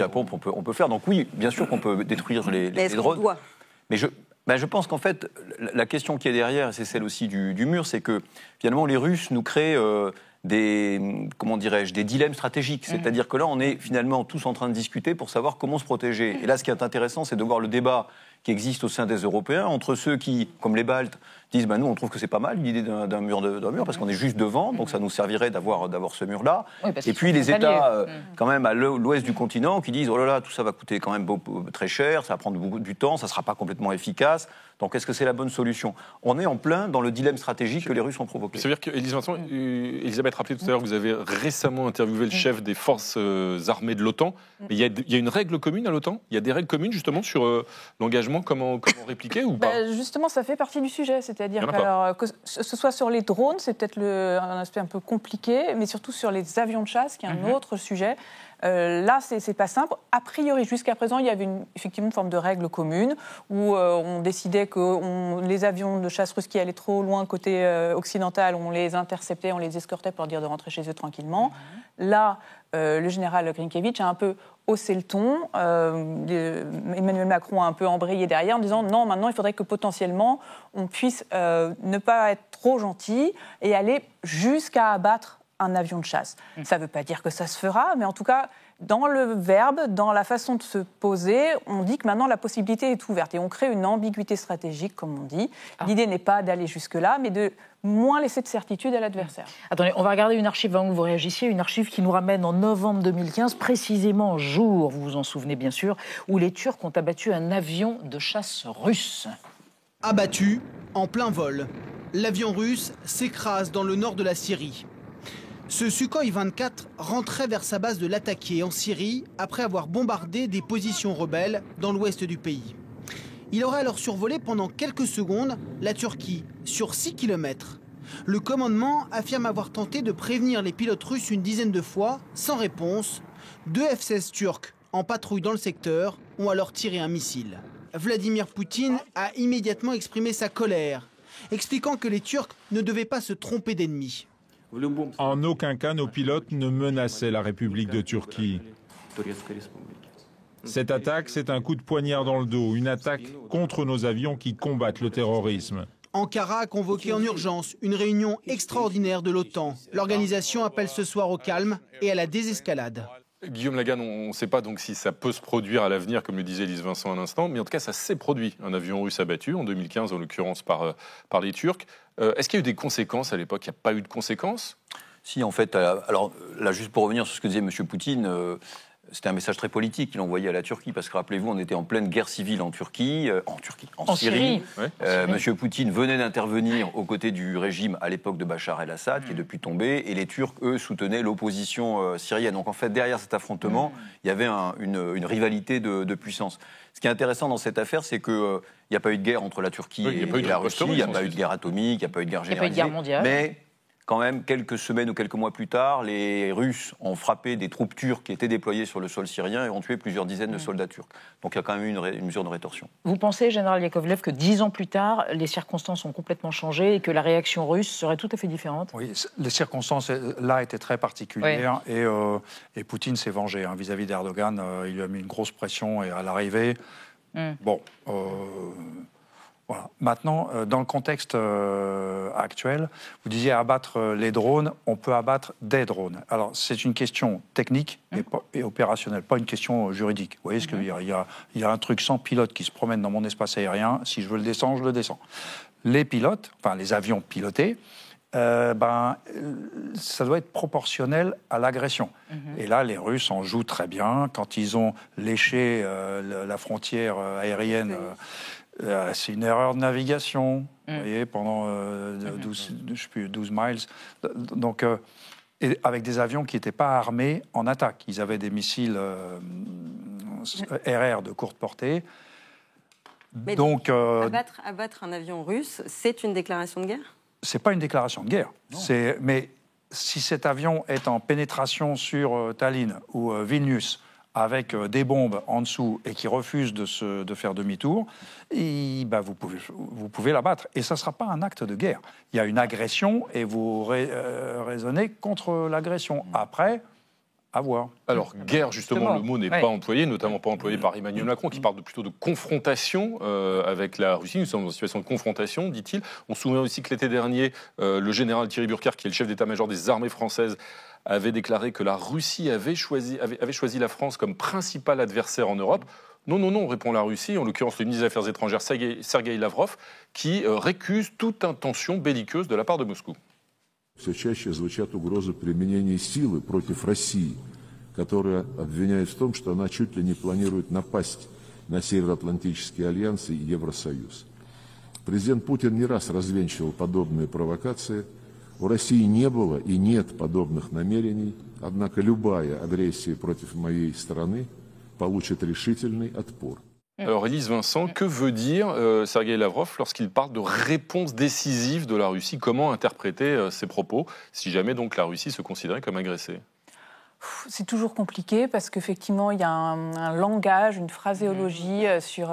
à pompe, on peut faire. Donc oui, bien sûr qu'on peut détruire les drones. Mais je pense qu'en fait, la question qui est derrière, c'est celle aussi du mur, c'est que finalement, les Russes nous créent des dilemmes stratégiques. C'est-à-dire que là, on est finalement tous en train de discuter pour savoir comment se protéger. Et là, ce qui est intéressant, c'est de voir le débat qui existe au sein des Européens, entre ceux qui, comme les Baltes, disent nous, on trouve que c'est pas mal l'idée d'un mur, parce qu'on est juste devant, donc ça nous servirait d'avoir ce mur-là. Oui, et puis les États, quand même, à l'ouest du continent, qui disent, oh là là, tout ça va coûter quand même très cher, ça va prendre beaucoup du temps, ça ne sera pas complètement efficace. Donc est-ce que c'est la bonne solution ? On est en plein dans le dilemme stratégique que les Russes ont provoqué. Ça veut dire qu'Elisabeth rappelait tout à l'heure que vous avez récemment interviewé le chef des forces armées de l'OTAN. Il y a une règle commune à l'OTAN ? Il y a des règles communes justement sur l'engagement, comment répliquer ou pas ? Justement, ça fait partie du sujet. C'est-à-dire que ce soit sur les drones, c'est peut-être un aspect un peu compliqué, mais surtout sur les avions de chasse, qui est un autre sujet. Là, c'est pas simple. A priori, jusqu'à présent, il y avait effectivement une forme de règle commune où on décidait que les avions de chasse russes qui allaient trop loin côté occidental, on les interceptait, on les escortait pour dire de rentrer chez eux tranquillement. Là, le général Grinkiewicz a un peu haussé le ton. Emmanuel Macron a un peu embrayé derrière en disant non, maintenant, il faudrait que potentiellement on puisse ne pas être trop gentil et aller jusqu'à abattre un avion de chasse. Ça ne veut pas dire que ça se fera, mais en tout cas, dans le verbe, dans la façon de se poser, on dit que maintenant la possibilité est ouverte et on crée une ambiguïté stratégique, comme on dit. L'idée n'est pas d'aller jusque-là, mais de moins laisser de certitude à l'adversaire. Attendez, on va regarder une archive avant que vous réagissiez, une archive qui nous ramène en novembre 2015, précisément jour, vous vous en souvenez bien sûr, où les Turcs ont abattu un avion de chasse russe. Abattu en plein vol, l'avion russe s'écrase dans le nord de la Syrie. Ce Sukhoi 24 rentrait vers sa base de Latakia en Syrie après avoir bombardé des positions rebelles dans l'ouest du pays. Il aurait alors survolé pendant quelques secondes la Turquie sur 6 km. Le commandement affirme avoir tenté de prévenir les pilotes russes une dizaine de fois, sans réponse. 2 F-16 turcs en patrouille dans le secteur ont alors tiré un missile. Vladimir Poutine a immédiatement exprimé sa colère, expliquant que les Turcs ne devaient pas se tromper d'ennemis. En aucun cas, nos pilotes ne menaçaient la République de Turquie. Cette attaque, c'est un coup de poignard dans le dos, une attaque contre nos avions qui combattent le terrorisme. Ankara a convoqué en urgence une réunion extraordinaire de l'OTAN. L'organisation appelle ce soir au calme et à la désescalade. Guillaume Lagan, on ne sait pas donc si ça peut se produire à l'avenir, comme le disait Lise Vincent à l'instant, mais en tout cas, ça s'est produit. Un avion russe abattu, en 2015, en l'occurrence par les Turcs. Est-ce qu'il y a eu des conséquences à l'époque ? Il n'y a pas eu de conséquences ? Si, en fait, alors là, juste pour revenir sur ce que disait M. Poutine, c'était un message très politique qu'il envoyait à la Turquie, parce que rappelez-vous, on était en pleine guerre civile en Syrie. Ouais. M. Poutine venait d'intervenir aux côtés du régime à l'époque de Bachar el-Assad, qui est depuis tombé, et les Turcs, eux, soutenaient l'opposition syrienne. Donc en fait, derrière cet affrontement, il y avait une rivalité de puissance. Ce qui est intéressant dans cette affaire, c'est qu'il n'y a pas eu de guerre entre la Turquie et la Russie, il n'y a pas eu de guerre atomique, il n'y a pas eu de guerre généralisée. Il n'y a pas eu de guerre mondiale. Mais quand même, quelques semaines ou quelques mois plus tard, les Russes ont frappé des troupes turques qui étaient déployées sur le sol syrien et ont tué plusieurs dizaines de soldats turcs. Donc il y a quand même eu une mesure de rétorsion. Vous pensez, général Yakovlev, que 10 ans plus tard, les circonstances ont complètement changé et que la réaction russe serait tout à fait différente? Oui, les circonstances là étaient très particulières et Poutine s'est vengé vis-à-vis d'Erdogan. Il lui a mis une grosse pression et à l'arrivée, voilà. Maintenant, dans le contexte actuel, vous disiez abattre les drones, on peut abattre des drones. Alors, c'est une question technique et opérationnelle, pas une question juridique. Vous voyez ce que je veux dire? Il y a un truc sans pilote qui se promène dans mon espace aérien. Si je veux le descendre, je le descends. Les pilotes, enfin les avions pilotés, ça doit être proportionnel à l'agression. Et là, les Russes en jouent très bien. Quand ils ont léché la frontière aérienne... c'est une erreur de navigation, vous voyez, pendant 12 miles. Donc, et avec des avions qui n'étaient pas armés en attaque. Ils avaient des missiles RR de courte portée. Mais donc, abattre un avion russe, c'est une déclaration de guerre? C'est pas une déclaration de guerre. Mais si cet avion est en pénétration sur Tallinn ou Vilnius, avec des bombes en dessous et qui refuse de faire demi-tour, vous pouvez l'abattre. Et ça ne sera pas un acte de guerre. Il y a une agression et vous raisonnez contre l'agression. Après, à voir. Alors, guerre, justement, le mot n'est pas employé, notamment pas employé par Emmanuel Macron, qui parle plutôt de confrontation avec la Russie. Nous sommes en situation de confrontation, dit-il. On se souvient aussi que l'été dernier, le général Thierry Burkhardt, qui est le chef d'état-major des armées françaises, avait déclaré que la Russie avait choisi la France comme principal adversaire en Europe. Non, répond la Russie, en l'occurrence le ministre des Affaires étrangères Sergueï Lavrov, qui récuse toute intention belliqueuse de la part de Moscou. Все чаще звучат угрозы применения силы против России, которая обвиняет в том, что она чуть ли не планирует напасть на Североатлантический альянс и Евросоюз. Президент Путин не раз развенчивал подобные провокации. У России не было и нет подобных намерений, однако любая агрессия против моей страны получит решительный отпор. Alors, Élise Vincent, que veut dire Sergueï Lavrov lorsqu'il parle de réponse décisive de la Russie? Comment interpréter ces propos, si jamais donc la Russie se considérait comme agressée? C'est toujours compliqué parce qu'effectivement, il y a un langage, une phraséologie sur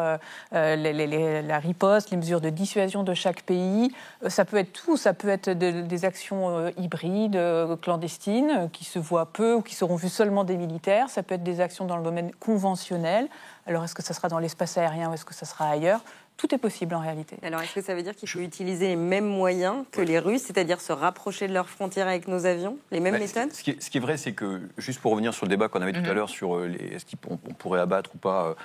la riposte, les mesures de dissuasion de chaque pays. Ça peut être tout, ça peut être des actions hybrides, clandestines, qui se voient peu ou qui seront vues seulement des militaires. Ça peut être des actions dans le domaine conventionnel. Alors, est-ce que ça sera dans l'espace aérien ou est-ce que ça sera ailleurs? Tout est possible en réalité. Alors, est-ce que ça veut dire qu'il faut utiliser les mêmes moyens que les Russes, c'est-à-dire se rapprocher de leurs frontières avec nos avions, les mêmes méthodes? Ce qui est vrai, c'est que, juste pour revenir sur le débat qu'on avait tout à l'heure sur est-ce qu'on pourrait abattre ou pas,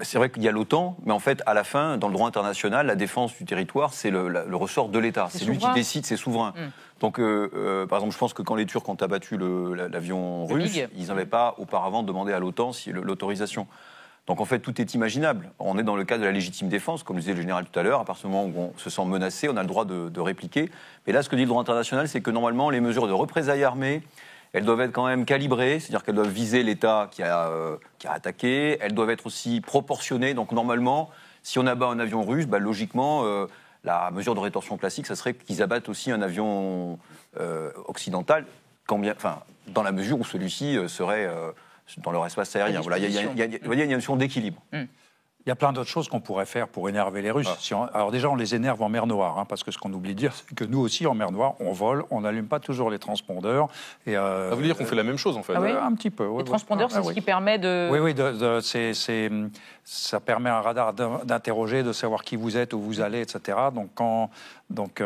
c'est vrai qu'il y a l'OTAN, mais en fait, à la fin, dans le droit international, la défense du territoire, c'est le ressort de l'État. C'est lui qui décide, c'est souverain. Donc, par exemple, je pense que quand les Turcs ont abattu l'avion russe, ils n'avaient pas auparavant demandé à l'OTAN l'autorisation. Donc en fait, tout est imaginable. On est dans le cadre de la légitime défense, comme le disait le général tout à l'heure. À partir du moment où on se sent menacé, on a le droit de répliquer. Mais là, ce que dit le droit international, c'est que normalement, les mesures de représailles armées, elles doivent être quand même calibrées, c'est-à-dire qu'elles doivent viser l'État qui a attaqué. Elles doivent être aussi proportionnées. Donc normalement, si on abat un avion russe, logiquement, la mesure de rétorsion classique, ça serait qu'ils abattent aussi un avion occidental, dans la mesure où celui-ci serait... dans leur espace aérien. Voilà, il y a une notion d'équilibre. Il y a plein d'autres choses qu'on pourrait faire pour énerver les Russes. Alors déjà, on les énerve en mer Noire, parce que ce qu'on oublie de dire, c'est que nous aussi, en mer Noire, on vole, on n'allume pas toujours les transpondeurs. Et, ça veut dire qu'on fait la même chose, en fait. Un petit peu. Les transpondeurs, c'est ce qui permet de... Oui, ça permet à un radar d'interroger, de savoir qui vous êtes, où vous allez, etc. Donc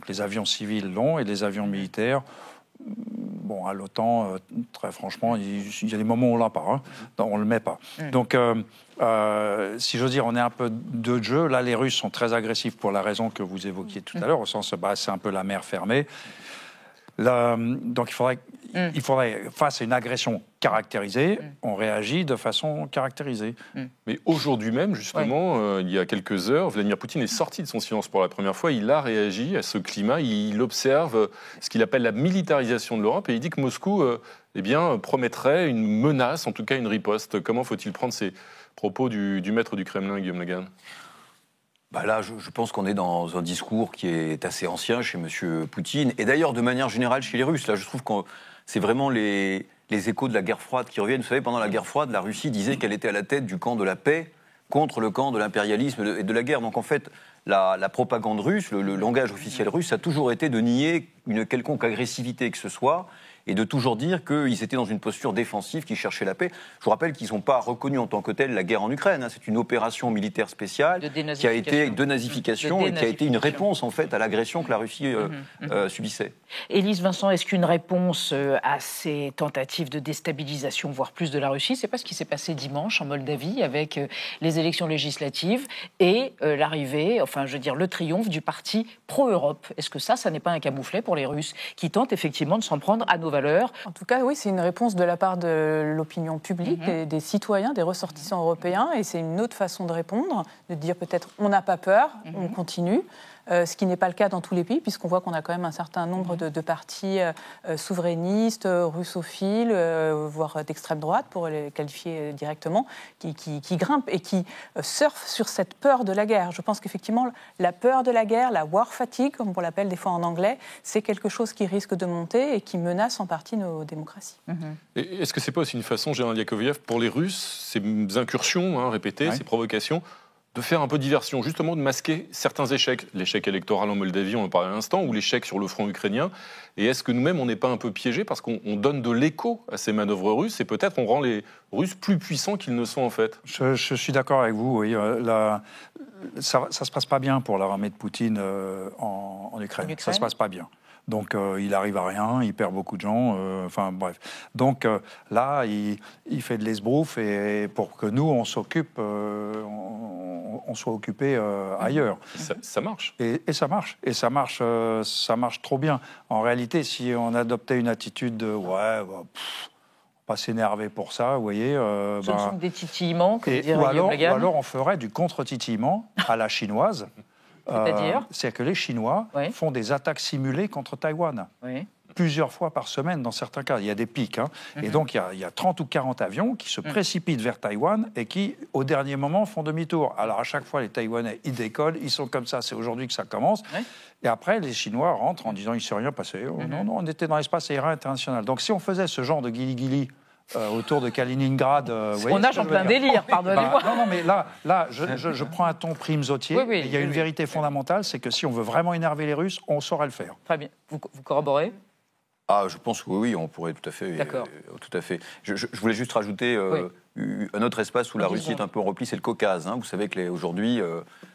les avions civils l'ont et les avions militaires... Bon, à l'OTAN, très franchement, il y a des moments où on l'a pas, on le met pas. Donc, si j'ose dire, on est un peu de jeu. Là, les Russes sont très agressifs pour la raison que vous évoquiez tout à l'heure, au sens, c'est un peu la mer fermée. Donc, il faudrait, face à une agression caractérisée, on réagit de façon caractérisée. Mais aujourd'hui même, justement, il y a quelques heures, Vladimir Poutine est sorti de son silence pour la première fois. Il a réagi à ce climat. Il observe ce qu'il appelle la militarisation de l'Europe et il dit que Moscou promettrait une menace, en tout cas une riposte. Comment faut-il prendre ces propos du maître du Kremlin, Guillaume Le Guen? Là, je pense qu'on est dans un discours qui est assez ancien chez M. Poutine, et d'ailleurs, de manière générale, chez les Russes. Là, je trouve que c'est vraiment les échos de la guerre froide qui reviennent. Vous savez, pendant la guerre froide, la Russie disait qu'elle était à la tête du camp de la paix contre le camp de l'impérialisme et de la guerre. Donc, en fait, la propagande russe, le langage officiel russe, a toujours été de nier une quelconque agressivité que ce soit, et de toujours dire qu'ils étaient dans une posture défensive, qu'ils cherchaient la paix. Je vous rappelle qu'ils n'ont pas reconnu en tant que tel la guerre en Ukraine. C'est une opération militaire spéciale qui a été de nazification et qui a été une réponse en fait à l'agression que la Russie subissait. Élise Vincent, est-ce qu'une réponse à ces tentatives de déstabilisation, voire plus de la Russie, c'est pas ce qui s'est passé dimanche en Moldavie avec les élections législatives et l'arrivée, le triomphe du parti pro-Europe? Est-ce que ça n'est pas un camouflet pour les Russes qui tentent effectivement de s'en prendre à nos valeurs? En tout cas, oui, c'est une réponse de la part de l'opinion publique, des citoyens, des ressortissants européens, et c'est une autre façon de répondre, de dire peut-être on n'a pas peur, on continue. Ce qui n'est pas le cas dans tous les pays, puisqu'on voit qu'on a quand même un certain nombre de partis souverainistes, russophiles, voire d'extrême droite, pour les qualifier directement, qui grimpent et qui surfent sur cette peur de la guerre. Je pense qu'effectivement, la peur de la guerre, la war fatigue, comme on l'appelle des fois en anglais, c'est quelque chose qui risque de monter et qui menace en partie nos démocraties. Et est-ce que c'est pas aussi une façon, Gérald Yakovlev, pour les Russes, ces incursions répétées, ces provocations, de faire un peu de diversion, justement de masquer certains échecs, l'échec électoral en Moldavie, on en parlait à l'instant, ou l'échec sur le front ukrainien. Et est-ce que nous-mêmes, on n'est pas un peu piégés parce qu'on donne de l'écho à ces manœuvres russes et peut-être on rend les Russes plus puissants qu'ils ne sont en fait? Je suis d'accord avec vous, oui. Ça se passe pas bien pour l'armée de Poutine en Ukraine. Ça se passe pas bien. Donc il arrive à rien, il perd beaucoup de gens, bref. Donc là, il fait de l'esbrouf et pour que nous, on s'occupe, on soit occupé ailleurs. Ça marche. Et ça marche. Et ça marche trop bien. En réalité, si on adoptait une attitude de pas s'énerver pour ça, vous voyez. Ce ne sont que des titillements, comme dirait ou alors on ferait du contre-titillement à la chinoise. C'est-à-dire que les Chinois font des attaques simulées contre Taïwan. Plusieurs fois par semaine dans certains cas. Il y a des pics. Et donc, il y a 30 ou 40 avions qui se précipitent vers Taïwan et qui, au dernier moment, font demi-tour. Alors, à chaque fois, les Taïwanais, ils décollent, ils sont comme ça. C'est aujourd'hui que ça commence. Et après, les Chinois rentrent en disant « il ne s'est rien passé. Non, on était dans l'espace aérien international. » Donc, si on faisait ce genre de guili-guili autour de Kaliningrad... on nage en plein délire, pardonnez-moi. Non, mais là je prends un ton primzotier. Il y a une vérité fondamentale, c'est que si on veut vraiment énerver les Russes, on saurait le faire. Très bien. Vous corroborez ? Je pense que oui, on pourrait tout à fait. D'accord. Tout à fait. Je voulais juste rajouter un autre espace où la Russie est un peu en repli, c'est le Caucase. Vous savez qu'aujourd'hui,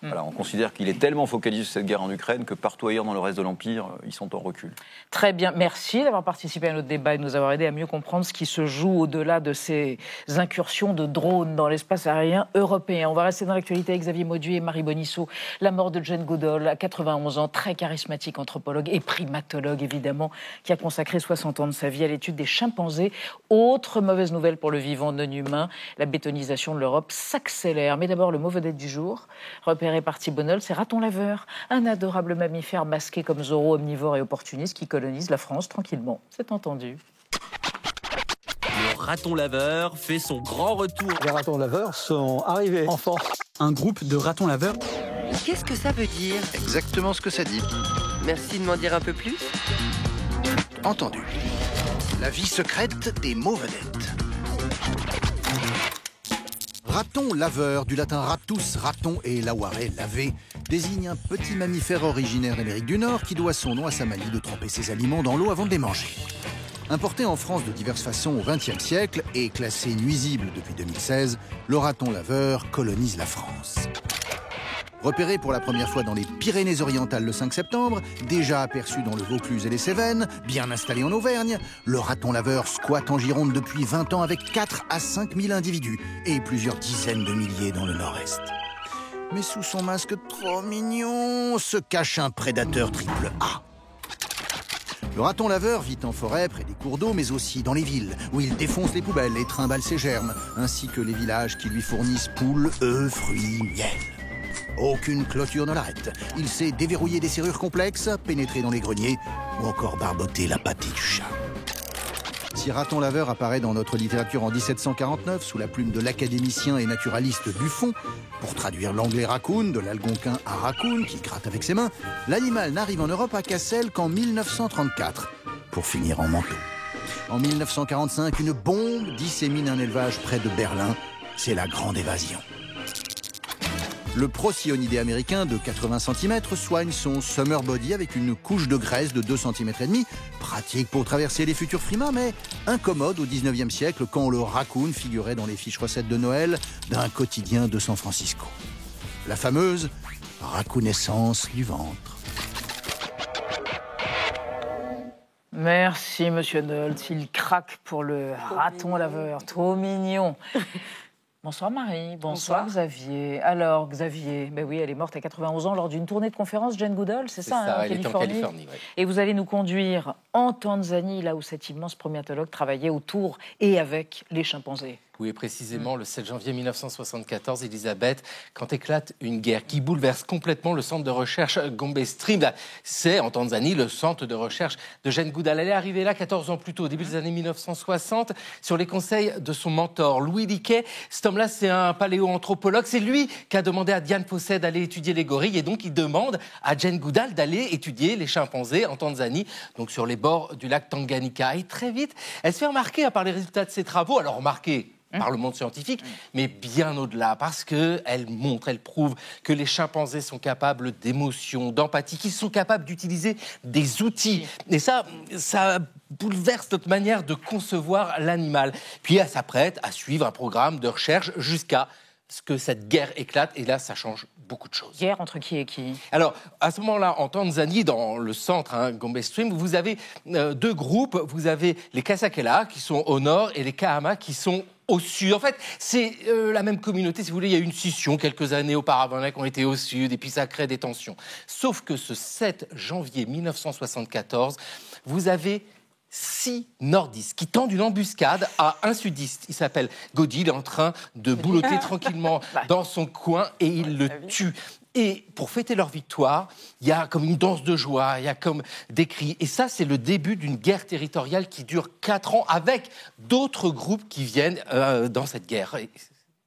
on considère qu'il est tellement focalisé sur cette guerre en Ukraine que partout ailleurs dans le reste de l'Empire, ils sont en recul. Très bien. Merci d'avoir participé à notre débat et de nous avoir aidé à mieux comprendre ce qui se joue au-delà de ces incursions de drones dans l'espace aérien européen. On va rester dans l'actualité avec Xavier Mauduit et Marie Bonisseau. La mort de Jane Goodall, à 91 ans, très charismatique anthropologue et primatologue, évidemment, qui a consacré 60 ans de sa vie à l'étude des chimpanzés. Autre mauvaise nouvelle pour le vivant non humain, la bétonisation de l'Europe s'accélère. Mais d'abord, le mot vedette du jour, repéré par Thibault Nol, c'est Raton Laveur, un adorable mammifère masqué comme Zorro, omnivore et opportuniste qui colonise la France tranquillement. C'est entendu. Le raton laveur fait son grand retour. Les ratons laveurs sont arrivés en force. Un groupe de ratons laveurs. Qu'est-ce que ça veut dire? Exactement ce que ça dit. Merci de m'en dire un peu plus. Entendu. La vie secrète des mots vedettes. Raton laveur, du latin ratus, raton et laware, laver, désigne un petit mammifère originaire d'Amérique du Nord qui doit son nom à sa manie de tremper ses aliments dans l'eau avant de les manger. Importé en France de diverses façons au XXe siècle et classé nuisible depuis 2016, le raton laveur colonise la France. Repéré pour la première fois dans les Pyrénées-Orientales le 5 septembre, déjà aperçu dans le Vaucluse et les Cévennes, bien installé en Auvergne, le raton laveur squatte en Gironde depuis 20 ans avec 4 à 5 000 individus et plusieurs dizaines de milliers dans le nord-est. Mais sous son masque trop mignon se cache un prédateur triple A. Le raton laveur vit en forêt près des cours d'eau, mais aussi dans les villes, où il défonce les poubelles et trimballe ses germes, ainsi que les villages qui lui fournissent poules, œufs, fruits, miel. Aucune clôture ne l'arrête. Il sait déverrouiller des serrures complexes, pénétrer dans les greniers ou encore barboter la pâtée du chat. Si raton laveur apparaît dans notre littérature en 1749 sous la plume de l'académicien et naturaliste Buffon, pour traduire l'anglais raccoon de l'algonquin à raccoon qui gratte avec ses mains, l'animal n'arrive en Europe à Cassel qu'en 1934, pour finir en manteau. En 1945, une bombe dissémine un élevage près de Berlin. C'est la grande évasion. Le Procyon américain de 80 cm soigne son summer body avec une couche de graisse de 2,5 cm, pratique pour traverser les futurs frimas, mais incommode au 19e siècle quand le raccoon figurait dans les fiches recettes de Noël d'un quotidien de San Francisco. La fameuse raccoonescence du ventre. Merci, Monsieur Nolts. Il craque pour le raton laveur. Trop mignon. Bonsoir Marie, bonsoir Xavier. Alors Xavier, ben oui, elle est morte à 91 ans lors d'une tournée de conférence Jane Goodall, c'est ça, elle était en Californie. Ouais. Et vous allez nous conduire en Tanzanie, là où cet immense primatologue travaillait autour et avec les chimpanzés. Oui, précisément, le 7 janvier 1974, Elisabeth, quand éclate une guerre qui bouleverse complètement le centre de recherche Gombe Stream. C'est, en Tanzanie, le centre de recherche de Jane Goodall. Elle est arrivée là 14 ans plus tôt, au début des années 1960, sur les conseils de son mentor, Louis Leakey. Cet homme-là, c'est un paléoanthropologue. C'est lui qui a demandé à Diane Fossey d'aller étudier les gorilles. Et donc, il demande à Jane Goodall d'aller étudier les chimpanzés en Tanzanie, donc sur les bords du lac Tanganyika. Et très vite, elle se fait remarquer par les résultats de ses travaux. Alors, remarquez par le monde scientifique, mais bien au-delà, parce qu'elle montre, elle prouve que les chimpanzés sont capables d'émotion, d'empathie, qu'ils sont capables d'utiliser des outils. Et ça bouleverse notre manière de concevoir l'animal. Puis elle s'apprête à suivre un programme de recherche jusqu'à ce que cette guerre éclate, et là, ça change beaucoup de choses. Guerre entre qui et qui? Alors, à ce moment-là, en Tanzanie, dans le centre, Gombe Stream, vous avez deux groupes. Vous avez les Kasakela, qui sont au nord, et les Kahama, qui sont au sud. En fait, c'est la même communauté. Si vous voulez, il y a eu une scission quelques années auparavant, qui ont été au sud, et puis ça crée des tensions. Sauf que ce 7 janvier 1974, vous avez 6 nordistes qui tendent une embuscade à un sudiste. Il s'appelle Godi, il est en train de boulotter tranquillement dans son coin et il le tue. Et pour fêter leur victoire, il y a comme une danse de joie, il y a comme des cris. Et ça, c'est le début d'une guerre territoriale qui dure 4 ans avec d'autres groupes qui viennent dans cette guerre.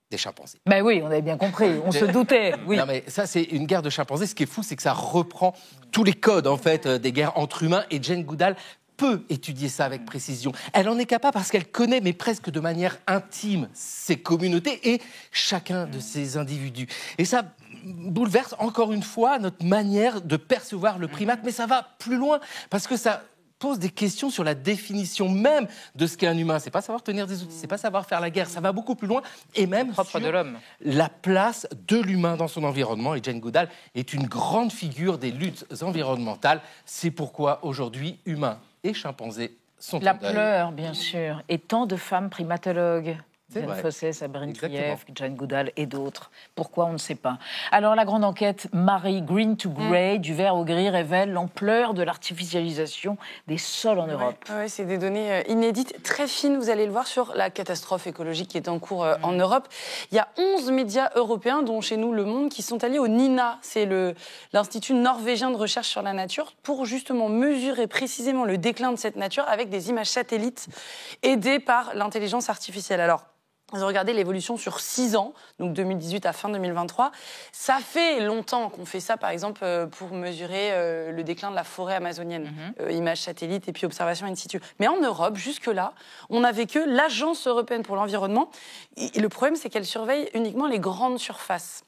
Des chimpanzés. Ben oui, on avait bien compris, on se doutait. Oui. Non mais ça, c'est une guerre de chimpanzés. Ce qui est fou, c'est que ça reprend tous les codes en fait des guerres entre humains. Et Jane Goodall peut étudier ça avec précision. Elle en est capable parce qu'elle connaît, mais presque de manière intime, ces communautés et chacun de ces individus. Et ça bouleverse encore une fois notre manière de percevoir le primate, mais ça va plus loin parce que ça pose des questions sur la définition même de ce qu'est un humain. C'est pas savoir tenir des outils, c'est pas savoir faire la guerre, ça va beaucoup plus loin et même propre de l'homme. La place de l'humain dans son environnement. Et Jane Goodall est une grande figure des luttes environnementales. C'est pourquoi aujourd'hui, humains et chimpanzés sont la pleure, bien sûr, et tant de femmes primatologues. Diane Fossey, Sabrine Krief, Jane Goodall et d'autres. Pourquoi, on ne sait pas. Alors, la grande enquête Marie Green to Grey, du vert au gris, révèle l'ampleur de l'artificialisation des sols en Europe. Ouais, c'est des données inédites, très fines, vous allez le voir, sur la catastrophe écologique qui est en cours en Europe. Il y a 11 médias européens, dont chez nous Le Monde, qui sont alliés au NINA, c'est l'Institut norvégien de recherche sur la nature, pour justement mesurer précisément le déclin de cette nature avec des images satellites aidées par l'intelligence artificielle. Alors, ils ont regardé l'évolution sur 6 ans, donc 2018 à fin 2023. Ça fait longtemps qu'on fait ça, par exemple, pour mesurer le déclin de la forêt amazonienne. Images satellites et puis observation in situ. Mais en Europe, jusque-là, on n'avait que l'Agence européenne pour l'environnement. Et le problème, c'est qu'elle surveille uniquement les grandes surfaces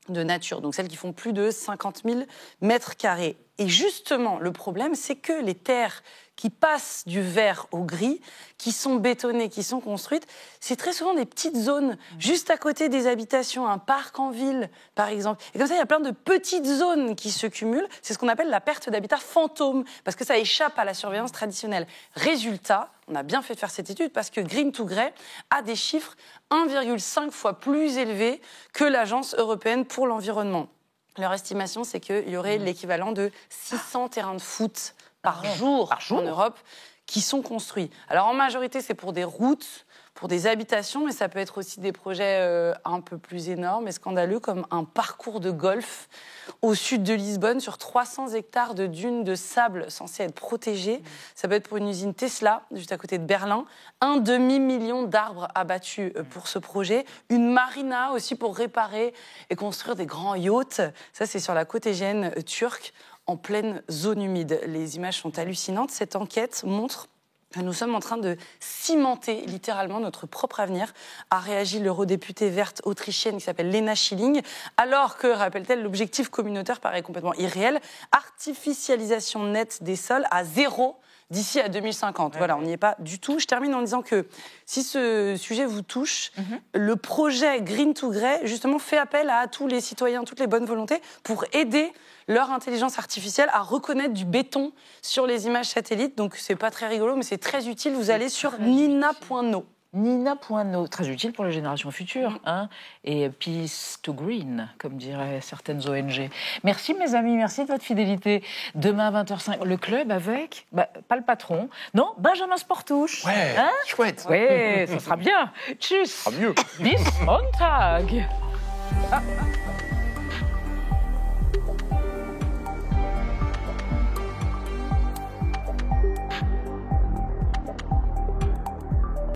de nature, donc celles qui font plus de 50 000 mètres carrés. Et justement, le problème, c'est que les terres qui passent du vert au gris, qui sont bétonnées, qui sont construites, c'est très souvent des petites zones, juste à côté des habitations, un parc en ville, par exemple. Et comme ça, il y a plein de petites zones qui se cumulent. C'est ce qu'on appelle la perte d'habitat fantôme, parce que ça échappe à la surveillance traditionnelle. Résultat, on a bien fait de faire cette étude, parce que Green to Grey a des chiffres 1,5 fois plus élevés que l'Agence européenne pour l'environnement. Leur estimation, c'est qu'il y aurait l'équivalent de 600 terrains de foot par jour en Europe qui sont construits. Alors en majorité, c'est pour des routes, pour des habitations, mais ça peut être aussi des projets un peu plus énormes et scandaleux, comme un parcours de golf au sud de Lisbonne, sur 300 hectares de dunes de sable censées être protégées. Ça peut être pour une usine Tesla, juste à côté de Berlin. 1 demi-million d'arbres abattus pour ce projet. Une marina aussi pour réparer et construire des grands yachts. Ça, c'est sur la côte égéenne turque, en pleine zone humide. Les images sont hallucinantes. Cette enquête montre que nous sommes en train de cimenter littéralement notre propre avenir, a réagi l'eurodéputée verte autrichienne qui s'appelle Lena Schilling, alors que, rappelle-t-elle, l'objectif communautaire paraît complètement irréel. Artificialisation nette des sols à 0 d'ici à 2050. Voilà, on n'y est pas du tout. Je termine en disant que si ce sujet vous touche, le projet Green to Grey, justement, fait appel à tous les citoyens, toutes les bonnes volontés, pour aider leur intelligence artificielle à reconnaître du béton sur les images satellites. Donc, c'est pas très rigolo, mais c'est très utile. Vous allez sur nina.no. Nina.no, très utile pour les générations futures. Hein, et Peace to Green, comme diraient certaines ONG. Merci mes amis, merci de votre fidélité. Demain à 20h05, le club avec, pas le patron, non, Benjamin Sportouche. Ouais, hein, chouette. Ouais, ça sera bien. Tchuss. Ça sera mieux. Bis Montag.